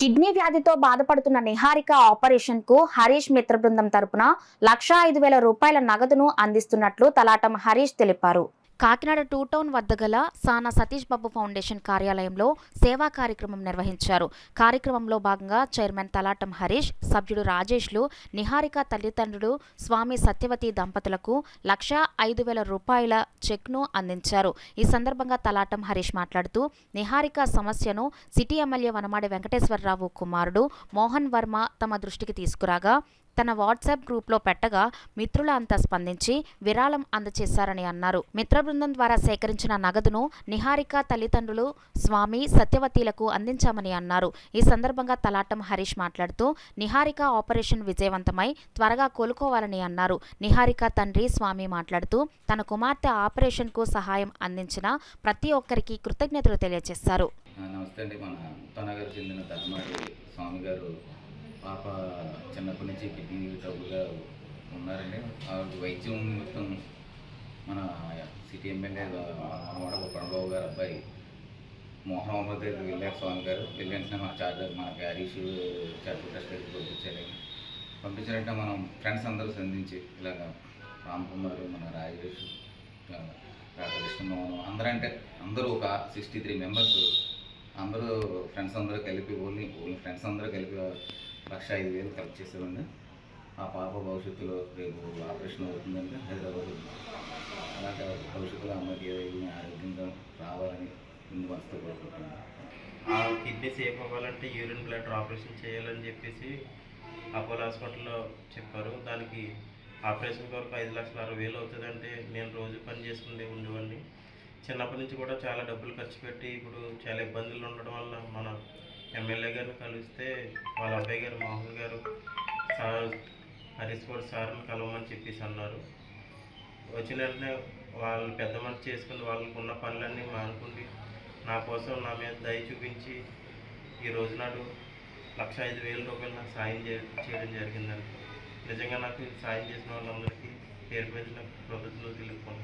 Kidney వ్యాధితో బాధపడుతున్న Niharika operation కు హరీష్ మిత్ర బృందం తరపున రూ. 1,05,000 నగదును అందిస్తున్నట్లు తలాటం హరీష్ తెలిపారు. కాకినాడ టూ టౌన్ వద్ద గల సానా సతీష్ బాబు ఫౌండేషన్ కార్యాలయంలో సేవా కార్యక్రమం నిర్వహించారు. కార్యక్రమంలో భాగంగా చైర్మన్ తలాటం హరీష్, సభ్యుడు రాజేష్లు నిహారిక తల్లిదండ్రులు స్వామి సత్యవతి దంపతులకు రూ. 1,05,000 చెక్ను అందించారు. ఈ సందర్భంగా తలాటం హరీష్ మాట్లాడుతూ, నిహారిక సమస్యను సిటీ ఎమ్మెల్యే వనమాడి వెంకటేశ్వరరావు కుమారుడు మోహన్ వర్మ తమ దృష్టికి తీసుకురాగా తన వాట్సాప్ గ్రూప్లో పెట్టగా మిత్రుల అంతా స్పందించి విరాళం అందజేశారని అన్నారు. మిత్ర బృందం ద్వారా సేకరించిన నగదును నిహారిక తల్లిదండ్రులు స్వామి సత్యవతిలకు అందించామని అన్నారు. ఈ సందర్భంగా తలాటం హరీష్ మాట్లాడుతూ, నిహారిక ఆపరేషన్ విజయవంతమై త్వరగా కోలుకోవాలని అన్నారు. నిహారిక తండ్రి స్వామి మాట్లాడుతూ, తన కుమార్తె ఆపరేషన్ కు సహాయం అందించిన ప్రతి ఒక్కరికి కృతజ్ఞతలు తెలియజేశారు. నమస్తే అండి. మన ఉత్తనగర్ చెందిన ధర్మాడి స్వామి గారు పాప చిన్నప్పటి నుంచి కిడ్నీ ట్రబుల్గా ఉన్నారండి. వైద్యం మొత్తం మన సిటీ ఎమ్మెల్యే మనవాడ ప్రణబాబు గారు అబ్బాయి మోహన్ వర్మ దగ్గరికి వెళ్ళారు. స్వామి గారు వెళ్ళి వెంటనే మనకి హరీష్ చారిటబుల్ ట్రస్ట్ దగ్గరికి పంపించారంటే మనం ఫ్రెండ్స్ అందరూ సంధించి ఇలాగ రామ్ కుమార్, మన రాజేష్, కృష్ణమోహన్ అందరూ ఒక 63 మెంబర్స్ అందరూ ఫ్రెండ్స్ అందరూ కలిపి ఓన్లీ ఫ్రెండ్స్ అందరూ కలిపి 1,05,000 కలెక్ట్ చేసామండి. ఆ పాప భవిష్యత్తులో రేపు ఆపరేషన్ అవుతుందండి హైదరాబాద్. అలాగే భవిష్యత్తులో అమ్మకి ఆరోగ్యంగా రావాలని ముందు మనసుతో కోరుకుంటున్నాను. ఆ కిడ్నీ సేఫ్ అవ్వాలంటే యూరిన్ బ్లాడర్ ఆపరేషన్ చేయాలని చెప్పేసి అపోలో హాస్పిటల్లో చెప్పారు. దానికి ఆపరేషన్ కొరకు 5,60,000 అవుతుందంటే నేను రోజు పని చేసుకుంటే ఉండేవాడిని. చిన్నప్పటి నుంచి కూడా చాలా డబ్బులు ఖర్చు పెట్టి ఇప్పుడు చాలా ఇబ్బందులు ఉండడం వల్ల మన ఎమ్మెల్యే గారిని కలిస్తే వాళ్ళ అబ్బాయి గారు మోహన్ గారు సార్ హరీష్ కూడా సార్ని కలవమని చెప్పేసి అన్నారు. వచ్చిన వెంటనే వాళ్ళు పెద్ద మనసు చేసుకుని వాళ్ళకు ఉన్న పనులన్నీ మానుకుండి నా కోసం నా మీద దయ చూపించి ఈ రోజు నాడు రూ. 1,05,000 నాకు సాయం చేయడం జరిగిందండి. నిజంగా నాకు సాయం చేసిన వాళ్ళందరికీ పేరు పేరున కృతజ్ఞతలు తెలుపుకుంటున్నాను.